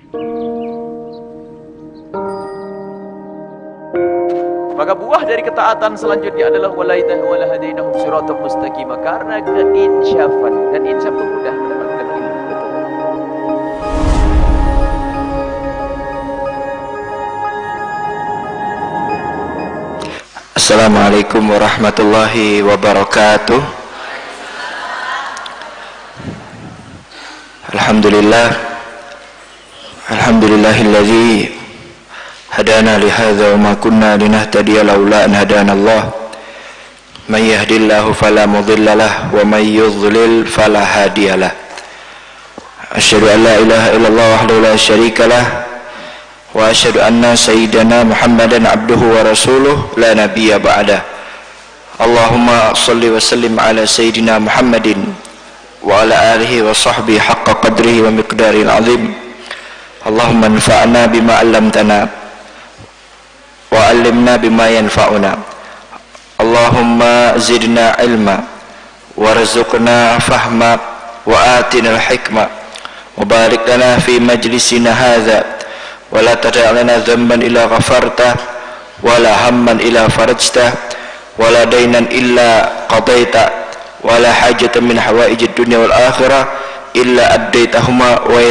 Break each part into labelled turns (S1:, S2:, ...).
S1: Maka buah dari ketaatan selanjutnya adalah walahadainahum siratan mustaqim, karena keinsyafan, dan insyaf itu mudah mendapatkan ilmu.
S2: Assalamualaikum warahmatullahi wabarakatuh. Alhamdulillahilladzi hadana lihadza wa ma kunna linahtadiya laula an hadana Allah. May yahdihillahu fala mudhillalah wa may yudhlil fala hadiyalah. Asyhadu an la ilaha illallah wahdahu la syarikalah wa asyhadu anna sayyidana Muhammadan abduhu wa rasuluh la nabiyya ba'dah. Allahumma shalli wa sallim ala sayyidina Muhammadin wa ala alihi wa sahbihi haqqa qadrihi wa miqdaril azim. Allahumma anfa'na bima 'allamtana wa 'allimna bima yanfa'una. Allahumma zidna ilma warzuqna fahma wa atina al-hikma wa barik lana fi majlisina hadza wa la tada' lana dhanban illa ghafartah wa la hamman illa farajtah wa la daynan illa qadaitah wa la hajatan min hawaijid dunya wal akhirah illa addaitahuma wa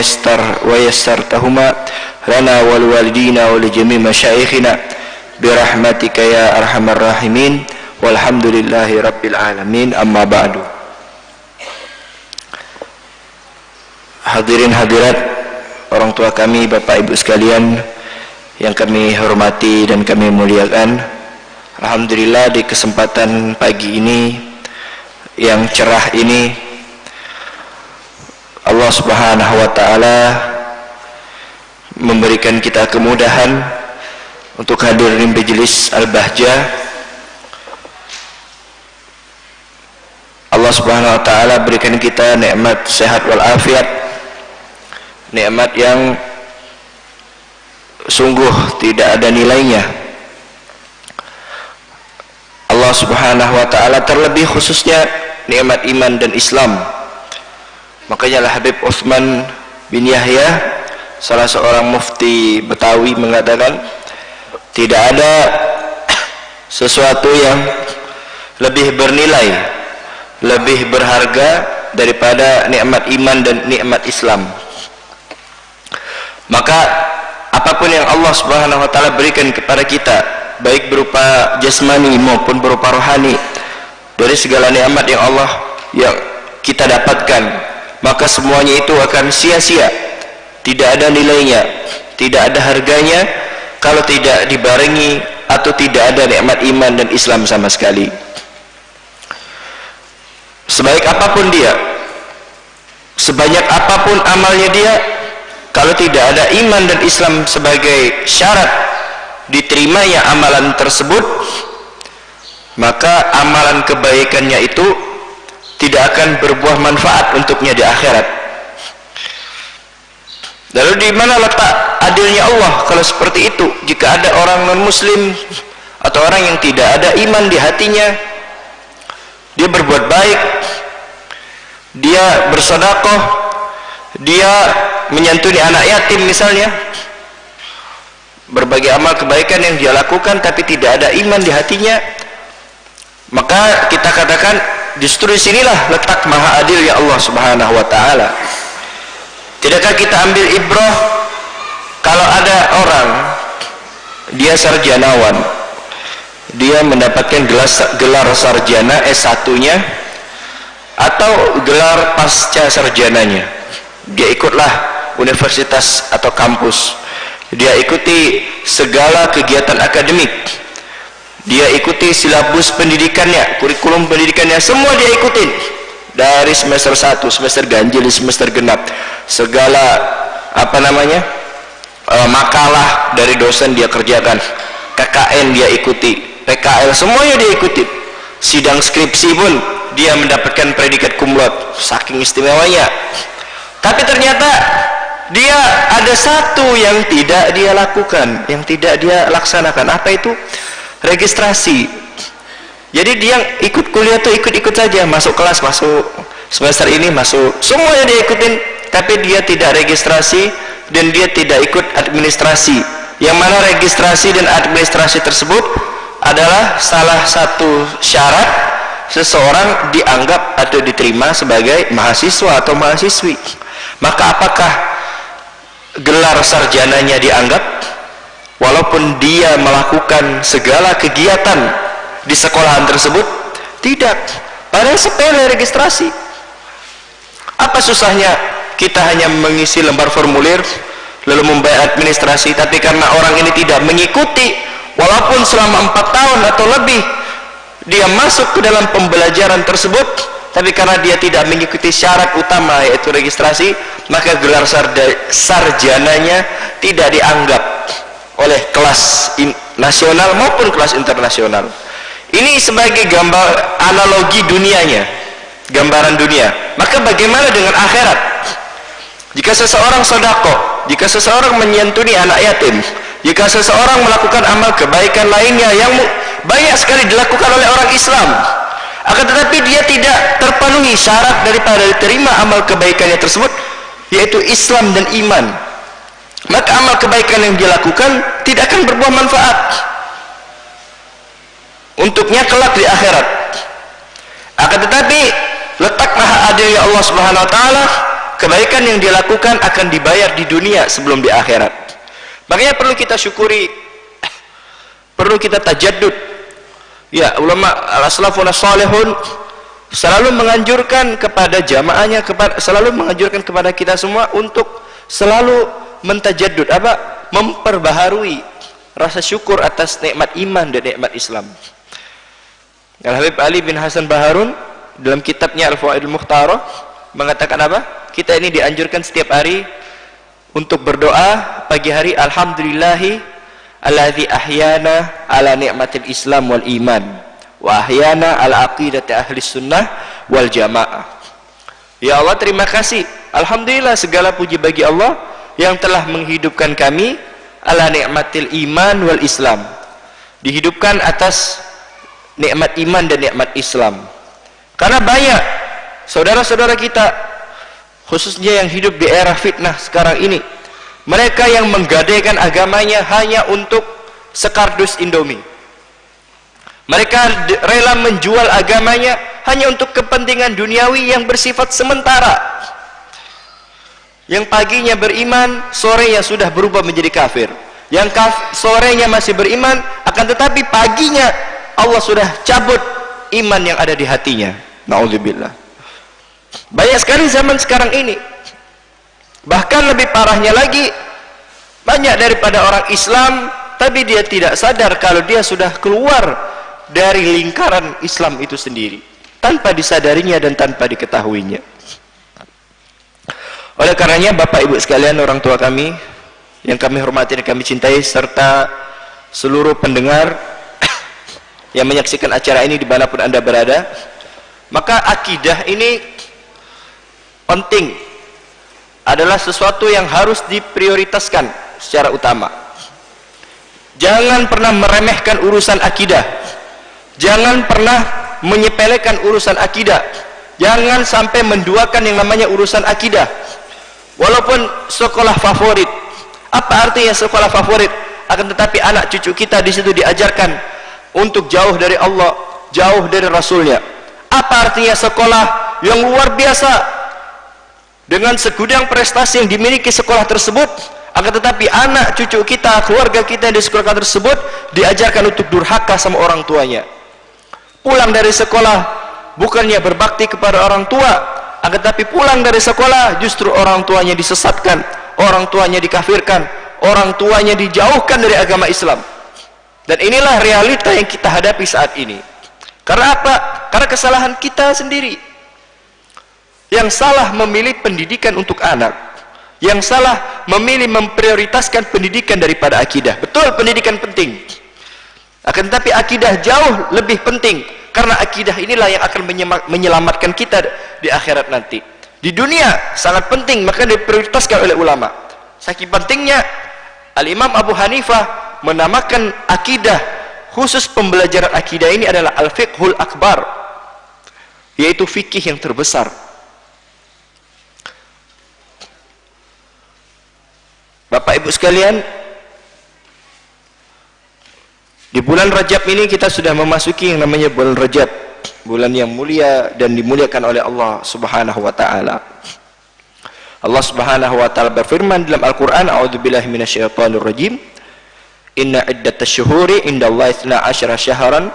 S2: yassartahuma lana wal walidina wa li jami' masyayikhina birahmatika ya arhamar rahimin walhamdulillahi rabbil alamin. Amma ba'du. Hadirin hadirat, orang tua kami, bapak ibu sekalian yang kami hormati dan kami muliakan, alhamdulillah di kesempatan pagi ini yang cerah ini Allah Subhanahu wa taala memberikan kita kemudahan untuk hadir di majelis Al-Bahjah. Allah Subhanahu wa taala berikan kita nikmat sehat wal afiat, nikmat yang sungguh tidak ada nilainya. Allah Subhanahu wa taala terlebih khususnya nikmat iman dan Islam. Makanya lah Habib Utsman bin Yahya, salah seorang mufti Betawi, mengatakan tidak ada sesuatu yang lebih bernilai, lebih berharga daripada nikmat iman dan nikmat Islam. Maka apapun yang Allah Subhanahu wa taala berikan kepada kita, baik berupa jasmani maupun berupa rohani, dari segala nikmat yang Allah yang kita dapatkan, maka semuanya itu akan sia-sia, tidak ada nilainya, tidak ada harganya kalau tidak dibarengi atau tidak ada nikmat iman dan Islam sama sekali. Sebaik apapun dia, sebanyak apapun amalnya dia, kalau tidak ada iman dan Islam sebagai syarat diterimanya amalan tersebut, maka amalan kebaikannya itu tidak akan berbuah manfaat untuknya di akhirat. Lalu di mana letak adilnya Allah kalau seperti itu? Jika ada orang non muslim atau orang yang tidak ada iman di hatinya, dia berbuat baik, dia bersedekah, dia menyantuni anak yatim misalnya, berbagai amal kebaikan yang dia lakukan tapi tidak ada iman di hatinya, maka kita katakan justru disinilah letak maha adilnya Allah Subhanahu wa taala. Tidakkah kita ambil ibrah kalau ada orang dia sarjanawan, dia mendapatkan gelar sarjana S1-nya atau gelar pasca sarjananya, dia ikutlah universitas atau kampus, dia ikuti segala kegiatan akademik, dia ikuti silabus pendidikannya, kurikulum pendidikannya, semua dia ikutin dari semester 1, semester ganjil, semester genap, segala makalah dari dosen dia kerjakan, KKN dia ikuti, PKL semuanya dia ikuti, sidang skripsi pun dia mendapatkan predikat cum laude, saking istimewanya. Tapi ternyata dia ada satu yang tidak dia lakukan, yang tidak dia laksanakan. Apa itu? Registrasi. Jadi dia ikut kuliah tuh ikut-ikut saja, masuk kelas, masuk semester ini, masuk, semuanya dia ikutin, tapi dia tidak registrasi, dan dia tidak ikut administrasi, yang mana registrasi dan administrasi tersebut adalah salah satu syarat seseorang dianggap atau diterima sebagai mahasiswa atau mahasiswi. Maka apakah gelar sarjananya dianggap walaupun dia melakukan segala kegiatan di sekolahan tersebut? Tidak. Padahal sepele registrasi. Apa susahnya kita hanya mengisi lembar formulir lalu membayar administrasi, tapi karena orang ini tidak mengikuti, walaupun selama 4 tahun atau lebih dia masuk ke dalam pembelajaran tersebut, tapi karena dia tidak mengikuti syarat utama yaitu registrasi, maka gelar sarjananya tidak dianggap oleh kelas nasional maupun kelas internasional. Ini sebagai gambar analogi dunianya, gambaran dunia. Maka bagaimana dengan akhirat? Jika seseorang sedekah, jika seseorang menyantuni anak yatim, jika seseorang melakukan amal kebaikan lainnya yang banyak sekali dilakukan oleh orang Islam, akan tetapi dia tidak terpenuhi syarat daripada diterima amal kebaikannya tersebut, yaitu Islam dan iman, maka amal kebaikan yang dia lakukan tidak akan berbuah manfaat untuknya kelak di akhirat. Akan tetapi letak maha adilnya Allah Subhanahu wa taala, kebaikan yang dia lakukan akan dibayar di dunia sebelum di akhirat. Makanya perlu kita syukuri, perlu kita tajaddud. Ya, ulama al-salafun as-salihun selalu menganjurkan kepada jamaahnya, selalu menganjurkan kepada kita semua untuk selalu mentajaddud, memperbaharui rasa syukur atas nikmat iman dan nikmat Islam. Al-Habib Ali bin Hasan Baharun dalam kitabnya Al-Fawaidul Mukhtarah mengatakan kita ini dianjurkan setiap hari untuk berdoa pagi hari, alhamdulillahi alladzi ahyana ala ni'matil Islam wal iman wa ahyana ala aqidati ahli sunnah wal jamaah. Ya Allah, terima kasih, alhamdulillah, segala puji bagi Allah yang telah menghidupkan kami ala ni'matil iman wal Islam, dihidupkan atas nikmat iman dan nikmat Islam. Karena banyak saudara-saudara kita, khususnya yang hidup di era fitnah sekarang ini, mereka yang menggadaikan agamanya hanya untuk sekardus Indomie. Mereka rela menjual agamanya hanya untuk kepentingan duniawi yang bersifat sementara. Yang paginya beriman, sorenya sudah berubah menjadi kafir. Yang sorenya masih beriman, akan tetapi paginya Allah sudah cabut iman yang ada di hatinya. Na'udzubillah. Banyak sekali zaman sekarang ini. Bahkan lebih parahnya lagi, banyak daripada orang Islam tapi dia tidak sadar kalau dia sudah keluar dari lingkaran Islam itu sendiri, tanpa disadarinya dan tanpa diketahuinya. Oleh karenanya Bapak Ibu sekalian, orang tua kami yang kami hormati dan kami cintai, serta seluruh pendengar yang menyaksikan acara ini dimanapun Anda berada, maka akidah ini penting, adalah sesuatu yang harus diprioritaskan secara utama. Jangan pernah meremehkan urusan akidah, jangan pernah menyepelekan urusan akidah, jangan sampai menduakan yang namanya urusan akidah. Walaupun sekolah favorit, apa artinya sekolah favorit? Akan tetapi anak cucu kita di situ diajarkan untuk jauh dari Allah, jauh dari Rasulnya. Apa artinya sekolah yang luar biasa dengan segudang prestasi yang dimiliki sekolah tersebut, akan tetapi anak cucu kita, keluarga kita di sekolah tersebut diajarkan untuk durhaka sama orang tuanya. Pulang dari sekolah bukannya berbakti kepada orang tua, akan tetapi pulang dari sekolah justru orang tuanya disesatkan, orang tuanya dikafirkan, orang tuanya dijauhkan dari agama Islam. Dan inilah realita yang kita hadapi saat ini. Karena apa? Karena kesalahan kita sendiri. Yang salah memilih pendidikan untuk anak, yang salah memilih memprioritaskan pendidikan daripada akidah. Betul, pendidikan penting, akan tetapi akidah jauh lebih penting, karena akidah inilah yang akan menyelamatkan kita di akhirat nanti. Di dunia sangat penting, maka diprioritaskan oleh ulama. Saking pentingnya, Al-Imam Abu Hanifah menamakan akidah, khusus pembelajaran akidah ini adalah al-fiqhul akbar, yaitu fikih yang terbesar. Bapak Ibu sekalian, di bulan Rajab ini kita sudah memasuki yang namanya bulan Rajab, bulan yang mulia dan dimuliakan oleh Allah Subhanahu wa taala. Allah Subhanahu wa taala berfirman dalam Al-Qur'an, a'udzubillahi minasyaitonir rajim, inna iddatash syuhuri indallahi 12 syahran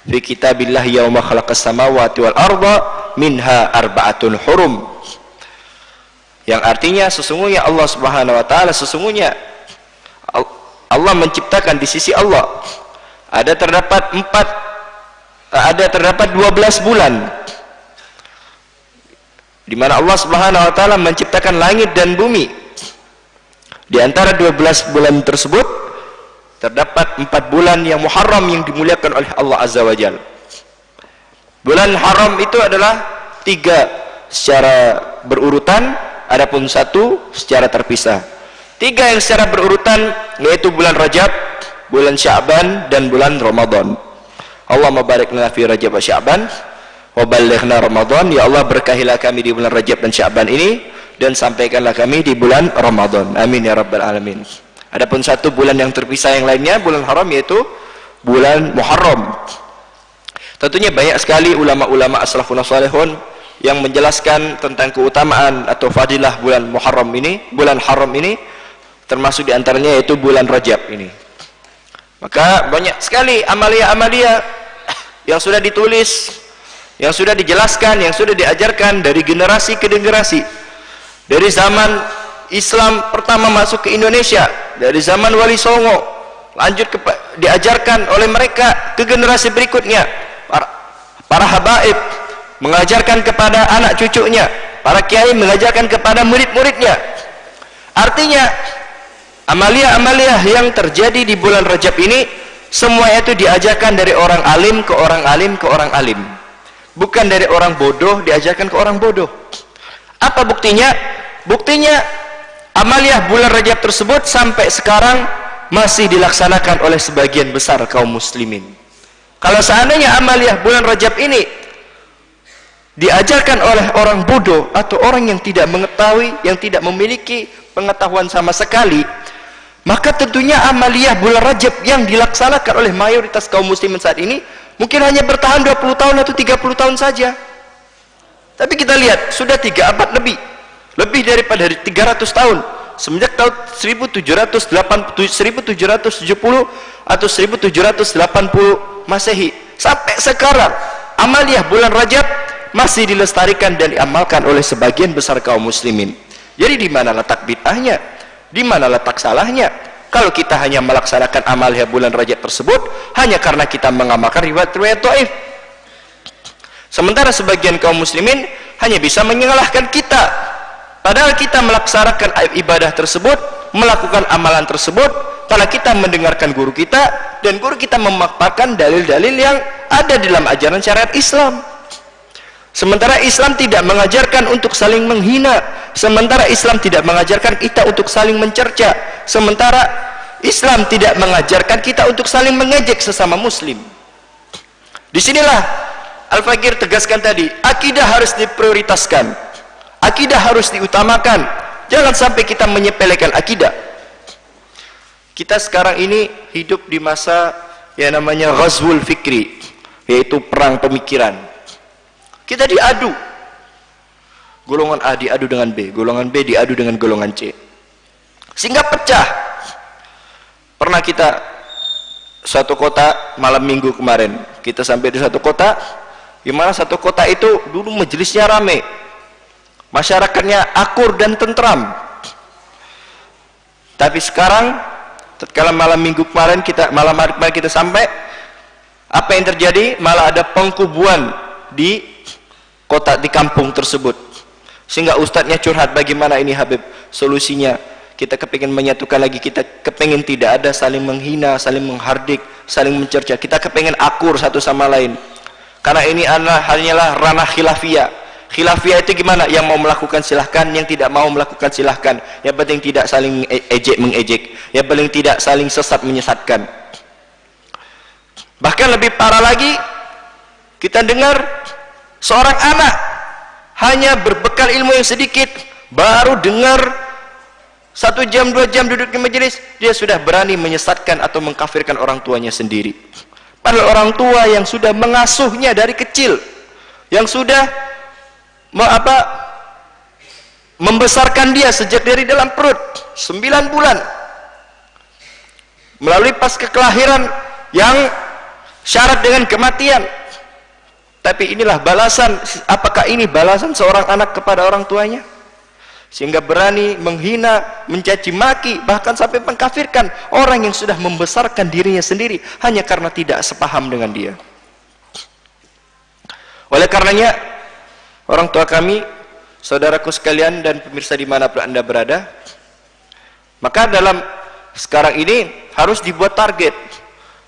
S2: fi kitabillah yauma khalaqas samawati wal arda minha arba'atun hurum. Yang artinya sesungguhnya Allah Subhanahu wa taala, sesungguhnya Allah menciptakan di sisi Allah terdapat 12 bulan di mana Allah Subhanahu wa taala menciptakan langit dan bumi. Di antara 12 bulan tersebut terdapat 4 bulan yang Muharram yang dimuliakan oleh Allah Azza wa Jalla. Bulan haram itu adalah 3 secara berurutan, adapun 1 secara terpisah. 3 yang secara berurutan yaitu bulan Rajab, bulan Sya'ban dan bulan Ramadan. Allahumma barik lana fi Rajab wa Sya'ban wa ballighna Ramadan. Ya Allah, berkahilah kami di bulan Rajab dan Sya'ban ini dan sampaikanlah kami di bulan Ramadan. Amin ya rabbal alamin. Adapun 1 bulan yang terpisah yang lainnya, bulan haram, yaitu bulan Muharram. Tentunya banyak sekali ulama-ulama as-salafun salihun yang menjelaskan tentang keutamaan atau fadilah bulan Muharram ini, bulan haram ini, termasuk diantaranya yaitu bulan Rajab ini. Maka banyak sekali amalia-amalia yang sudah ditulis, yang sudah dijelaskan, yang sudah diajarkan dari generasi ke generasi. Dari zaman Islam pertama masuk ke Indonesia, dari zaman Wali Songo, lanjut diajarkan oleh mereka ke generasi berikutnya. Para habaib mengajarkan kepada anak cucunya, para kiai mengajarkan kepada murid-muridnya. Artinya amalia-amalia yang terjadi di bulan Rajab ini semua itu diajarkan dari orang alim ke orang alim ke orang alim, bukan dari orang bodoh diajarkan ke orang bodoh. Apa buktinya? Buktinya amalia bulan Rajab tersebut sampai sekarang masih dilaksanakan oleh sebagian besar kaum muslimin. Kalau seandainya amalia bulan Rajab ini diajarkan oleh orang bodoh atau orang yang tidak mengetahui, yang tidak memiliki pengetahuan sama sekali, maka tentunya amalia bulan Rajab yang dilaksanakan oleh mayoritas kaum muslimin saat ini mungkin hanya bertahan 20 tahun atau 30 tahun saja. Tapi kita lihat sudah 3 abad lebih daripada 300 tahun semenjak tahun 1770 atau 1780 Masehi sampai sekarang amalia bulan Rajab masih dilestarikan dan diamalkan oleh sebagian besar kaum muslimin. Jadi di mana letak bid'ahnya? Di mana letak salahnya? Kalau kita hanya melaksanakan amalia bulan Rajab tersebut hanya karena kita mengamalkan riwayat-riwayat dhaif. Sementara sebagian kaum muslimin hanya bisa menyalahkan kita. Padahal kita melaksanakan ibadah tersebut, melakukan amalan tersebut karena kita mendengarkan guru kita dan guru kita memaparkan dalil-dalil yang ada dalam ajaran syariat Islam. Sementara Islam tidak mengajarkan untuk saling menghina, sementara Islam tidak mengajarkan kita untuk saling mencerca, sementara Islam tidak mengajarkan kita untuk saling mengejek sesama muslim. Disinilah Al-Fakir tegaskan tadi, akidah harus diprioritaskan, akidah harus diutamakan. Jangan sampai kita menyepelekan akidah. Kita sekarang ini hidup di masa yang namanya ghazwul fikri, yaitu perang pemikiran. Kita diadu, golongan A diadu dengan B, golongan B diadu dengan golongan C, sehingga pecah. Pernah kita suatu kota malam minggu kemarin, kita sampai di satu kota di mana satu kota itu dulu majelisnya rame, masyarakatnya akur dan tentram. Tapi sekarang tatkala malam minggu kemarin malam hari kemarin kita sampai, apa yang terjadi? Malah ada pengkubuan di kota, di kampung tersebut. Sehingga ustadznya curhat, bagaimana ini Habib solusinya? Kita kepingin menyatukan lagi, kita kepingin tidak ada saling menghina, saling menghardik, saling mencerca. Kita kepingin akur satu sama lain. Karena ini hanyalah ranah khilafiyah. Khilafiyah itu gimana? Yang mau melakukan silahkan, yang tidak mau melakukan silahkan. Yang penting tidak saling mengejek, yang paling tidak saling sesat menyesatkan. Bahkan lebih parah lagi, kita dengar seorang anak hanya berbekal ilmu yang sedikit, baru dengar 1 jam 2 jam duduk di majelis, dia sudah berani menyesatkan atau mengkafirkan orang tuanya sendiri. Padahal orang tua yang sudah mengasuhnya dari kecil, yang sudah membesarkan dia sejak dari dalam perut 9 bulan, melalui pasca kelahiran yang syarat dengan kematian. Tapi inilah balasan. Apakah ini balasan seorang anak kepada orang tuanya? Sehingga berani menghina, mencaci maki, bahkan sampai mengkafirkan orang yang sudah membesarkan dirinya sendiri hanya karena tidak sepaham dengan dia. Oleh karenanya, orang tua kami, saudaraku sekalian dan pemirsa dimanapun Anda berada, maka dalam sekarang ini harus dibuat target,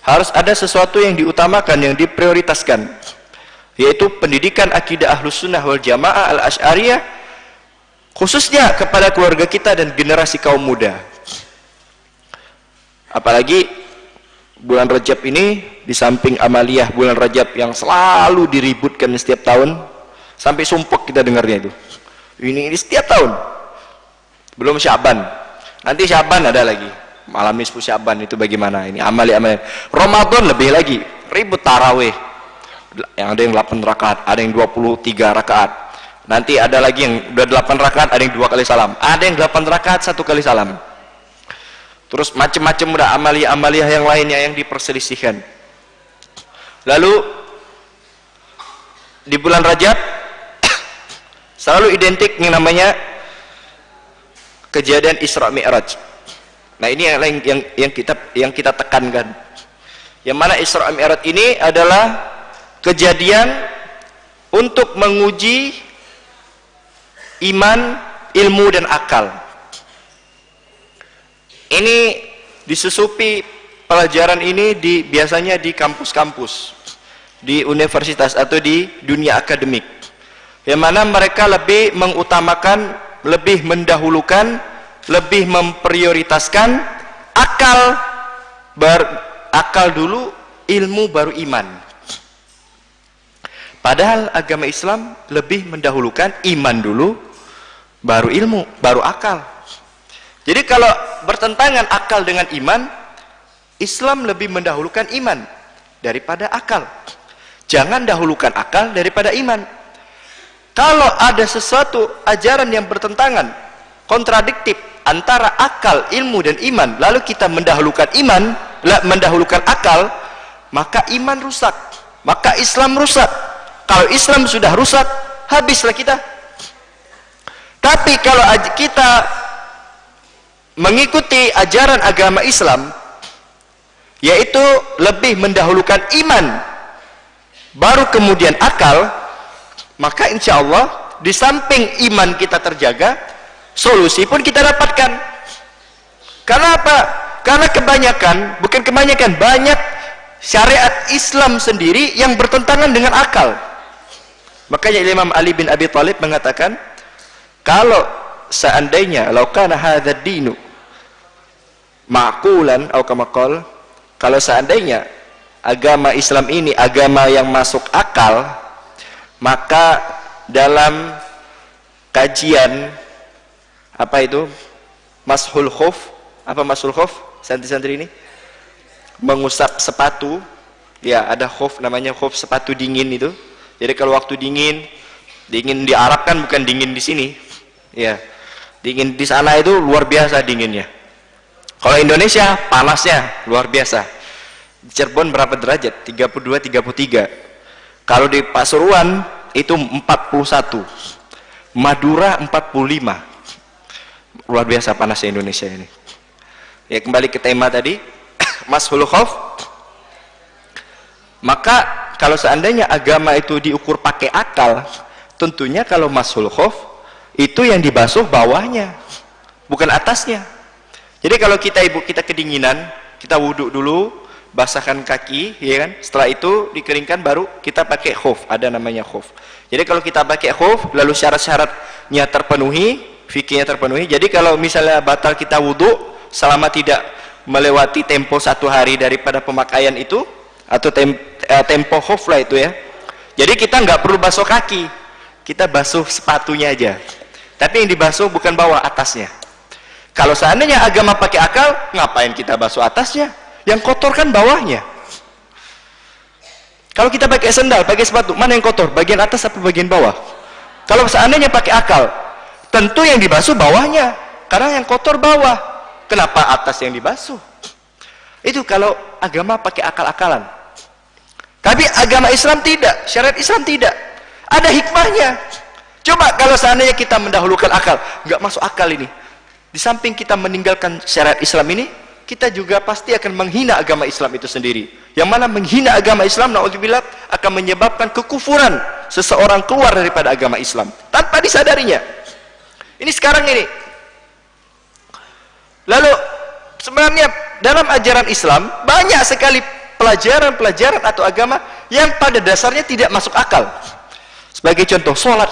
S2: harus ada sesuatu yang diutamakan, yang diprioritaskan, yaitu pendidikan akidah Ahlus Sunnah wal Jamaah Al-Asy'ariyah, khususnya kepada keluarga kita dan generasi kaum muda. Apalagi bulan Rajab ini, di samping amaliyah bulan Rajab yang selalu diributkan setiap tahun, sampai sumpek kita dengarnya itu. Ini setiap tahun. Belum Syaban. Nanti Syaban ada lagi. Malam nisfu Syaban itu bagaimana? Ini amaliyah. Ramadan lebih lagi. Ribut tarawih. Yang ada yang 8 rakaat, ada yang 23 rakaat. Nanti ada lagi yang udah 8 rakaat, ada yang 2 kali salam. Ada yang 8 rakaat 1 kali salam. Terus macam-macam udah amaliyah-amaliyah yang lainnya yang diperselisihkan. Lalu di bulan Rajab selalu identik yang namanya kejadian Isra Mi'raj. Nah, ini yang kita tekankan. Yang mana Isra Mi'raj ini adalah kejadian untuk menguji iman, ilmu dan akal. Ini disusupi pelajaran ini biasanya di kampus-kampus, di universitas atau di dunia akademik, yang mana mereka lebih mengutamakan, lebih mendahulukan, lebih memprioritaskan akal dulu, ilmu baru iman. Padahal agama Islam lebih mendahulukan iman dulu, baru ilmu, baru akal. Jadi kalau bertentangan akal dengan iman, Islam lebih mendahulukan iman daripada akal. Jangan dahulukan akal daripada iman. Kalau ada sesuatu ajaran yang bertentangan, kontradiktif antara akal, ilmu dan iman, lalu kita mendahulukan iman, mendahulukan akal, maka iman rusak, maka Islam rusak. Kalau Islam sudah rusak, habislah kita. Tapi kalau kita mengikuti ajaran agama Islam, yaitu lebih mendahulukan iman, baru kemudian akal, maka insya Allah di samping iman kita terjaga, solusi pun kita dapatkan. Karena apa? Karena banyak syariat Islam sendiri yang bertentangan dengan akal. Makanya Imam Ali bin Abi Thalib mengatakan, kalau seandainya laukana hadzal dinu ma'qulan atau kama qala, kalau seandainya agama Islam ini agama yang masuk akal, maka dalam kajian mashul khuf, santri-santri ini mengusap sepatu, ya ada khuf, namanya khuf sepatu dingin itu. Jadi kalau waktu dingin di Arab kan bukan dingin di sini, ya dingin di sana itu luar biasa dinginnya. Kalau Indonesia panasnya luar biasa. Di Cirebon berapa derajat? 32, 33. Kalau di Pasuruan itu 41, Madura 45. Luar biasa panasnya Indonesia ini. Ya, kembali ke tema tadi, mashul khuf. Maka kalau seandainya agama itu diukur pakai akal, tentunya kalau mashul khuf itu yang dibasuh bawahnya, bukan atasnya. Jadi kalau kita kedinginan, kita wudhu dulu, basahkan kaki, ya kan? Setelah itu dikeringkan, baru kita pakai khuf, ada namanya khuf. Jadi kalau kita pakai khuf, lalu syarat-syaratnya terpenuhi, fikihnya terpenuhi. Jadi kalau misalnya batal kita wudhu selama tidak melewati tempo 1 hari daripada pemakaian itu, atau tempo khuf lah itu ya. Jadi kita nggak perlu basuh kaki, kita basuh sepatunya aja. Tapi yang dibasuh bukan bawah, atasnya. Kalau seandainya agama pakai akal, ngapain kita basuh atasnya? Yang kotor kan bawahnya. Kalau kita pakai sendal, pakai sepatu, mana yang kotor? Bagian atas atau bagian bawah? Kalau seandainya pakai akal, tentu yang dibasuh bawahnya, karena yang kotor bawah. Kenapa atas yang dibasuh? Itu kalau agama pakai akal-akalan. Tapi agama Islam tidak, syariat Islam tidak. Ada hikmahnya. Coba kalau seandainya kita mendahulukan akal, nggak masuk akal ini. Di samping kita meninggalkan syariat Islam ini, kita juga pasti akan menghina agama Islam itu sendiri. Yang mana menghina agama Islam, na'udzubillah, akan menyebabkan kekufuran seseorang keluar daripada agama Islam tanpa disadarinya. Ini sekarang ini. Lalu sebenarnya dalam ajaran Islam banyak sekali pelajaran-pelajaran atau agama yang pada dasarnya tidak masuk akal. Sebagai contoh, sholat.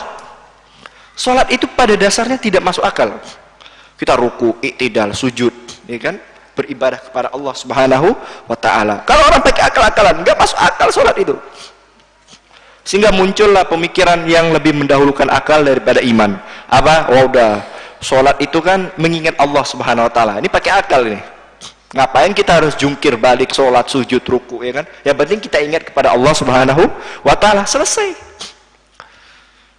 S2: Sholat itu pada dasarnya tidak masuk akal. Kita ruku, iktidal, sujud, ya kan? Beribadah kepada Allah Subhanahu wa ta'ala. Kalau orang pakai akal-akalan, nggak masuk akal sholat itu. Sehingga muncullah pemikiran yang lebih mendahulukan akal daripada iman. Apa? Wah, udah, sholat itu kan mengingat Allah Subhanahu wa ta'ala. Ini pakai akal ini. Ngapain kita harus jungkir balik sholat, sujud, ruku, ya kan? Yang penting kita ingat kepada Allah Subhanahu wa ta'ala. Selesai.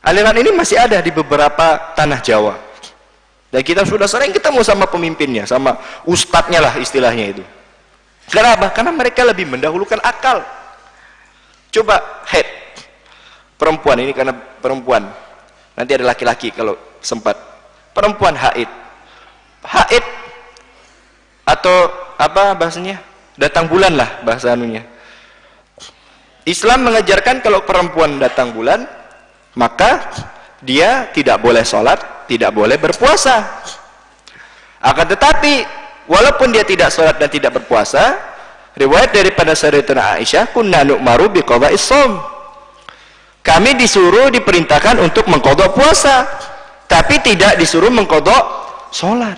S2: Aliran ini masih ada di beberapa tanah Jawa. Dan kita sudah sering ketemu sama pemimpinnya, sama ustadznya lah istilahnya itu. Kenapa? Karena mereka lebih mendahulukan akal. Coba head perempuan ini, karena perempuan, nanti ada laki-laki kalau sempat. Perempuan haid atau apa bahasanya, datang bulan lah bahasa anunya. Islam mengajarkan kalau perempuan datang bulan, maka dia tidak boleh sholat, tidak boleh berpuasa. Akan tetapi walaupun dia tidak sholat dan tidak berpuasa, riwayat daripada Sayyidatuna Aisyah, kunna nu'maru biqada'is shaum, kami disuruh, diperintahkan untuk mengqadha puasa, tapi tidak disuruh mengqadha sholat.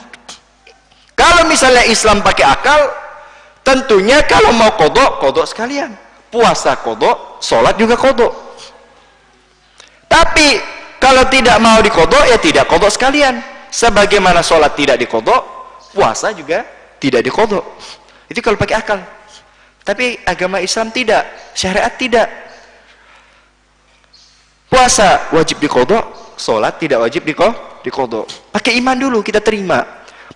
S2: Kalau misalnya Islam pakai akal, tentunya kalau mau qadha sekalian, puasa qadha, sholat juga qadha. Tapi kalau tidak mau diqadha, ya tidak qadha sekalian. Sebagaimana sholat tidak diqadha, puasa juga tidak diqadha. Itu kalau pakai akal. Tapi agama Islam tidak, syariat tidak. Puasa wajib diqadha, sholat tidak wajib diqadha. Pakai iman dulu kita terima,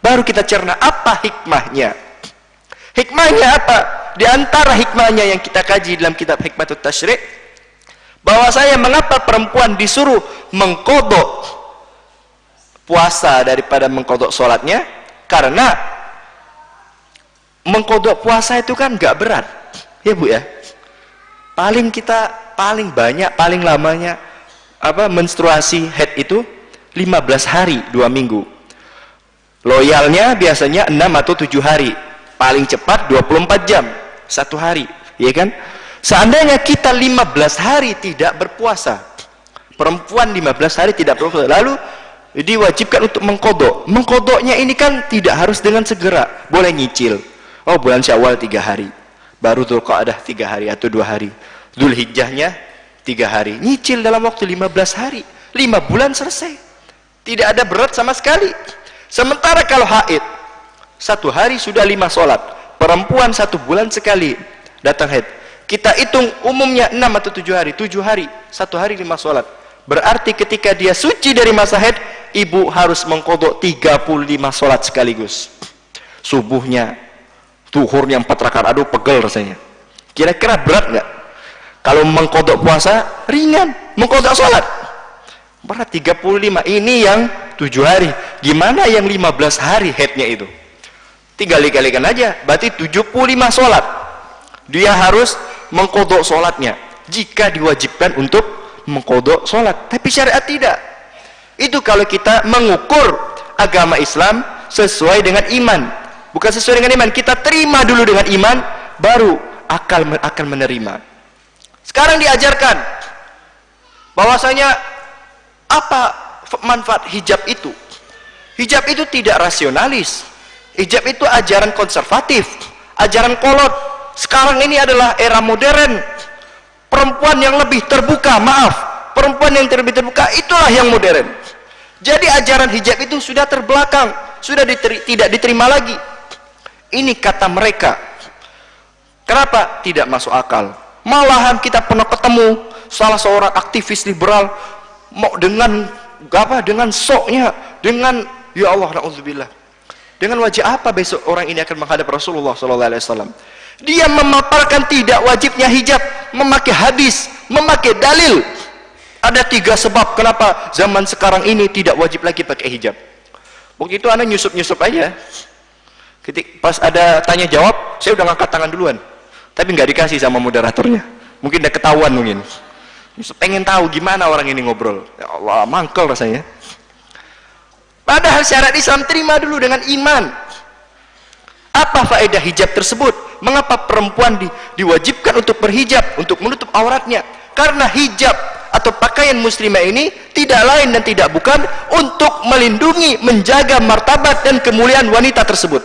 S2: baru kita cerna apa hikmahnya. Hikmahnya apa? Di antara hikmahnya yang kita kaji dalam kitab Hikmatut Tasyri', bahwasanya mengapa perempuan disuruh mengqadha puasa daripada mengqadha sholatnya, karena mengqadha puasa itu kan gak berat ya Bu ya. Paling banyak, paling lamanya menstruasi haid itu 15 hari 2 minggu. Loyalnya biasanya 6 atau 7 hari, paling cepat 24 jam 1 hari, ya kan? Seandainya kita 15 hari tidak berpuasa, perempuan 15 hari tidak berpuasa, lalu diwajibkan untuk mengqadha. Mengqadhanya ini kan tidak harus dengan segera, boleh nyicil. Oh, bulan Syawal 3 hari, baru Dzulqa'dah 3 hari atau 2 hari, Dzulhijjahnya 3 hari, nyicil dalam waktu 15 hari, 5 bulan selesai, tidak ada berat sama sekali. Sementara kalau haid 1 hari sudah 5 sholat, perempuan 1 bulan sekali datang haid, kita hitung umumnya 6 atau 7 hari, 7 hari 1 hari 5 sholat, berarti ketika dia suci dari masa haid, ibu harus mengqadha 35 sholat sekaligus. Subuhnya, zuhurnya 4 rakaat, aduh pegel rasanya. Kira-kira berat nggak? Kalau mengqadha puasa ringan, mengqadha sholat berat 35. Ini yang 7 hari, gimana yang 15 hari haidnya itu? Tinggal dikalikan aja, berarti 75 sholat dia harus mengqadha sholatnya jika diwajibkan untuk mengqadha sholat. Tapi syariat tidak. Itu kalau kita mengukur agama Islam sesuai dengan iman, bukan sesuai dengan iman. Kita terima dulu dengan iman, baru akal akan menerima. Sekarang diajarkan bahwasanya apa manfaat hijab itu. Hijab itu tidak rasionalis, hijab itu ajaran konservatif, ajaran kolot. Sekarang ini adalah era modern, perempuan yang lebih terbuka, perempuan yang lebih terbuka, itulah yang modern. Jadi ajaran hijab itu sudah terbelakang. sudah tidak diterima lagi. Ini kata mereka. Kenapa? Tidak masuk akal. Malahan kita pernah ketemu salah seorang aktivis liberal mau dengan soknya, dengan ya Allah na'udzubillah, dengan wajah apa besok orang ini akan menghadap Rasulullah SAW? Dia memaparkan tidak wajibnya hijab, memakai hadis, memakai dalil. Ada 3 sebab kenapa zaman sekarang ini tidak wajib lagi pakai hijab. Waktu itu anak nyusup aja. Pas ada tanya jawab, saya udah ngangkat tangan duluan, tapi nggak dikasih sama moderatornya. Mungkin udah ketahuan mungkin. Pengen tahu gimana orang ini ngobrol. Ya Allah, mangkel rasanya. Padahal syarat Islam terima dulu dengan iman. Apa faedah hijab tersebut? Mengapa perempuan diwajibkan untuk berhijab, untuk menutup auratnya? Karena hijab atau pakaian muslimah ini tidak lain dan tidak bukan untuk melindungi, menjaga martabat dan kemuliaan wanita tersebut.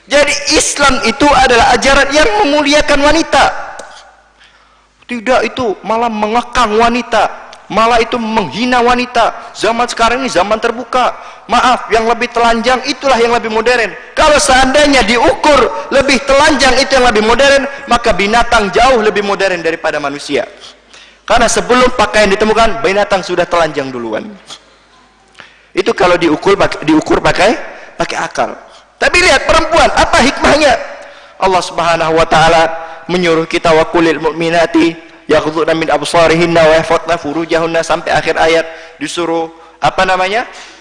S2: Jadi Islam itu adalah ajaran yang memuliakan wanita. Tidak itu malah mengekang wanita, malah itu menghina wanita. Zaman sekarang ini zaman terbuka. Maaf, yang lebih telanjang itulah yang lebih modern. Kalau seandainya diukur lebih telanjang itu yang lebih modern, maka binatang jauh lebih modern daripada manusia. Karena sebelum pakaian ditemukan, binatang sudah telanjang duluan. Itu kalau diukur pakai akal. Tapi lihat perempuan, apa hikmahnya? Allah Subhanahu wa taala menyuruh kita wa qulil mu'minati yaghdhudna min absarihinna wa yahfazna furujahunna sampai akhir ayat, disuruh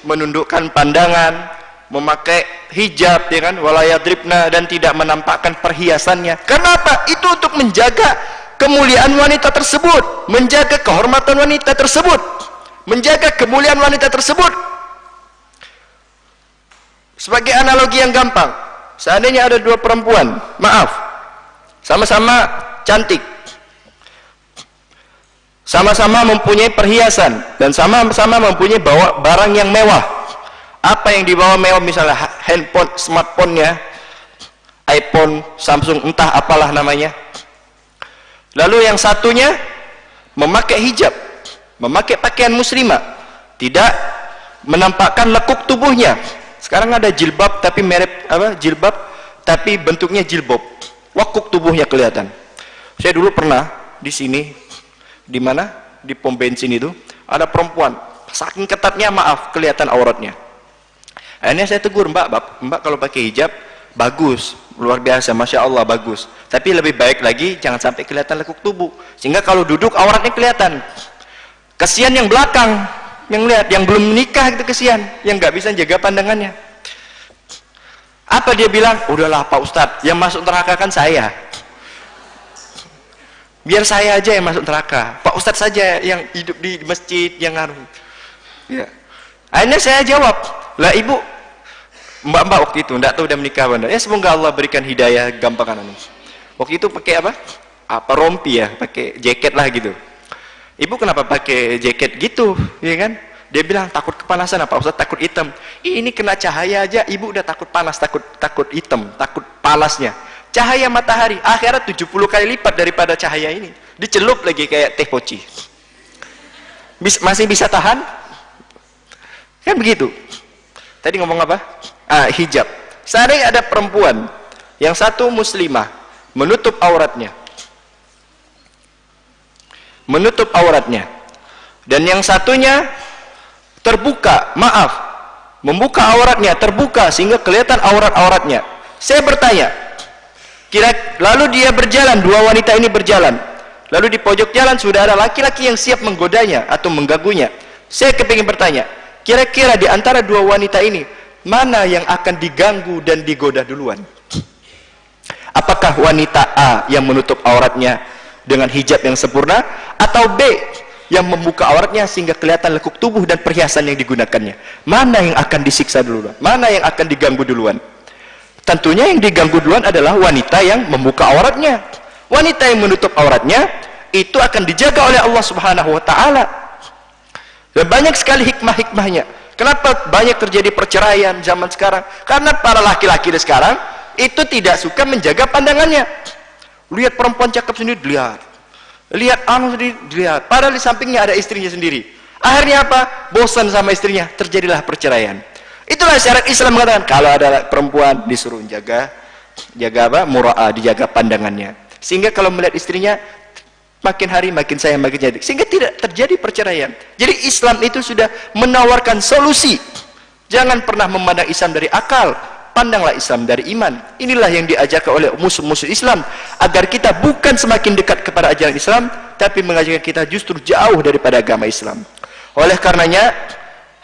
S2: menundukkan pandangan, memakai hijab, ya kan, wala yadribna, dan tidak menampakkan perhiasannya. Kenapa? Itu untuk menjaga kemuliaan wanita tersebut, menjaga kehormatan wanita tersebut, menjaga kemuliaan wanita tersebut. Sebagai analogi yang gampang, seandainya ada 2 perempuan, maaf, sama-sama cantik, sama-sama mempunyai perhiasan, dan sama-sama mempunyai bawa barang yang mewah. Apa yang dibawa mewah? Misalnya handphone, smartphone-nya, iPhone, Samsung, entah apalah namanya. Lalu yang satunya memakai hijab, memakai pakaian muslimah, tidak menampakkan lekuk tubuhnya. Sekarang ada jilbab tapi merek jilbab tapi bentuknya jilbab, lekuk tubuhnya kelihatan. Saya dulu pernah di sini, di mana, di pom bensin itu ada perempuan, saking ketatnya, maaf, kelihatan auratnya. Akhirnya saya tegur, mbak kalau pakai hijab bagus, luar biasa, masya Allah bagus, tapi lebih baik lagi jangan sampai kelihatan lekuk tubuh, sehingga kalau duduk auratnya kelihatan. Kesian yang belakang, yang lihat, yang belum menikah itu kesian, yang nggak bisa jaga pandangannya. Apa dia bilang? Udahlah Pak Ustadz, yang masuk neraka kan saya, biar saya aja yang masuk neraka, Pak Ustadz saja yang hidup di masjid, yang ngaruh. Ya. Akhirnya saya jawab, lah ibu, mbak waktu itu enggak tahu udah menikah benda. Ya semoga Allah berikan hidayah gampangan. Waktu itu pakai apa rompi ya, pakai jaket lah gitu. Ibu kenapa pakai jaket gitu, ya kan? Dia bilang takut kepanasan. Apa Ustaz? Takut hitam. Ini kena cahaya aja ibu udah takut panas, takut hitam, takut panasnya. Cahaya matahari akhirat 70 kali lipat daripada cahaya ini. Dicelup lagi kayak teh poci. Masih bisa tahan? Kan begitu. Tadi ngomong apa? Hijab. Seandainya ada perempuan yang satu muslimah menutup auratnya, dan yang satunya terbuka, maaf, membuka auratnya, terbuka sehingga kelihatan auratnya. Saya bertanya, lalu dia berjalan, 2 wanita ini berjalan, lalu di pojok jalan sudah ada laki-laki yang siap menggodanya atau mengganggunya. Saya kepingin bertanya, kira-kira di antara 2 wanita ini mana yang akan diganggu dan digoda duluan? Apakah wanita A yang menutup auratnya dengan hijab yang sempurna, atau B yang membuka auratnya sehingga kelihatan lekuk tubuh dan perhiasan yang digunakannya? Mana yang akan disiksa duluan? Mana yang akan diganggu duluan? Tentunya yang diganggu duluan adalah wanita yang membuka auratnya. Wanita yang menutup auratnya itu akan dijaga oleh Allah Subhanahu wa taala. Dan banyak sekali hikmah-hikmahnya. Kenapa banyak terjadi perceraian zaman sekarang? Karena para laki-laki di sekarang itu tidak suka menjaga pandangannya. Lihat perempuan cakep sendiri dilihat, lihat sendiri dilihat, padahal di sampingnya ada istrinya sendiri. Akhirnya apa? Bosan sama istrinya, terjadilah perceraian. Itulah syarat Islam mengatakan kalau ada perempuan disuruh jaga apa? Mura'ah, dijaga pandangannya. Sehingga kalau melihat istrinya makin hari makin sayang, makin jadi. Sehingga tidak terjadi perceraian. Jadi Islam itu sudah menawarkan solusi. Jangan pernah memandang Islam dari akal, pandanglah Islam dari iman. Inilah yang diajarkan oleh musuh-musuh Islam, agar kita bukan semakin dekat kepada ajaran Islam, tapi mengajarkan kita justru jauh daripada agama Islam. Oleh karenanya,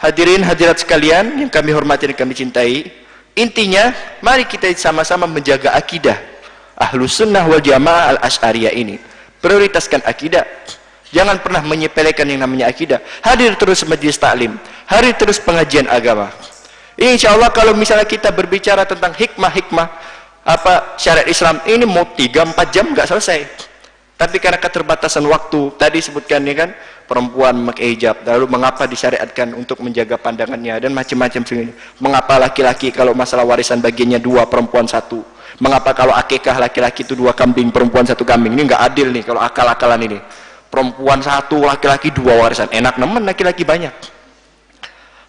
S2: hadirin hadirat sekalian yang kami hormati dan kami cintai, intinya mari kita sama-sama menjaga akidah Ahlus Sunnah wal Jamaah Al-Asy'ariyah ini. Prioritaskan akidah. Jangan pernah menyepelekan yang namanya akidah. Hadir terus majelis taklim, hadir terus pengajian agama. Insya Allah kalau misalnya kita berbicara tentang hikmah-hikmah apa syariat Islam ini mau 3-4 jam nggak selesai. Tapi karena keterbatasan waktu tadi sebutkan ya kan, perempuan memakai hijab, lalu mengapa disyariatkan untuk menjaga pandangannya dan macam-macam ini. Mengapa laki-laki kalau masalah warisan bagiannya 2, perempuan 1. Mengapa kalau akikah laki-laki itu 2 kambing, perempuan 1 kambing. Ini nggak adil nih kalau akal-akalan ini. Perempuan 1, laki-laki 2 warisan. Enak nemen laki-laki banyak.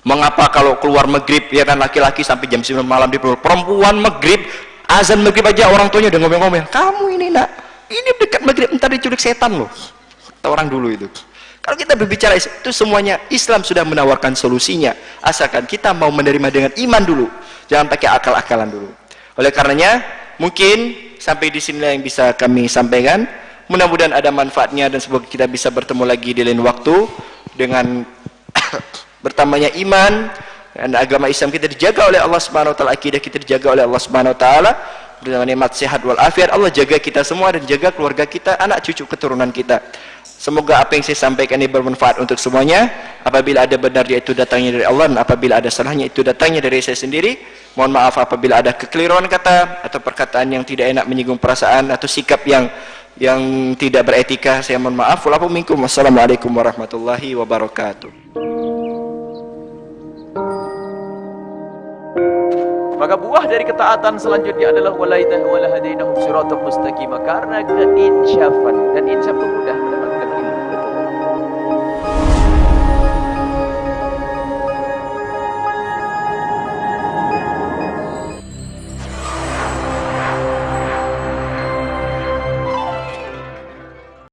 S2: Mengapa kalau keluar maghrib ya kan laki-laki sampai jam 9 malam di perempuan maghrib, azan maghrib aja orang tuanya udah ngomel-ngomel. Kamu ini nak, ini dekat maghrib entar diculik setan loh. Kata orang dulu itu. Kalau kita berbicara itu semuanya Islam sudah menawarkan solusinya. Asalkan kita mau menerima dengan iman dulu. Jangan pakai akal-akalan dulu. Oleh karenanya mungkin sampai di sini yang bisa kami sampaikan. Mudah-mudahan ada manfaatnya dan semoga kita bisa bertemu lagi di lain waktu dengan bertambahnya iman dan agama Islam kita dijaga oleh Allah Subhanahu wa taala, akidah kita dijaga oleh Allah Subhanahu wa taala dengan nikmat sehat wal afiat. Allah jaga kita semua dan jaga keluarga kita, anak cucu keturunan kita. Semoga apa yang saya sampaikan ini bermanfaat untuk semuanya. Apabila ada benar itu datangnya dari Allah, dan apabila ada salahnya itu datangnya dari saya sendiri. Mohon maaf apabila ada kekeliruan kata atau perkataan yang tidak enak menyinggung perasaan atau sikap yang tidak beretika, saya mohon maaf. Wassalamualaikum warahmatullahi wabarakatuh.
S1: Maka buah dari ketaatan selanjutnya adalah walahadainahum siratal mustaqim, karena keinsyafan, dan insyaf itu mudah.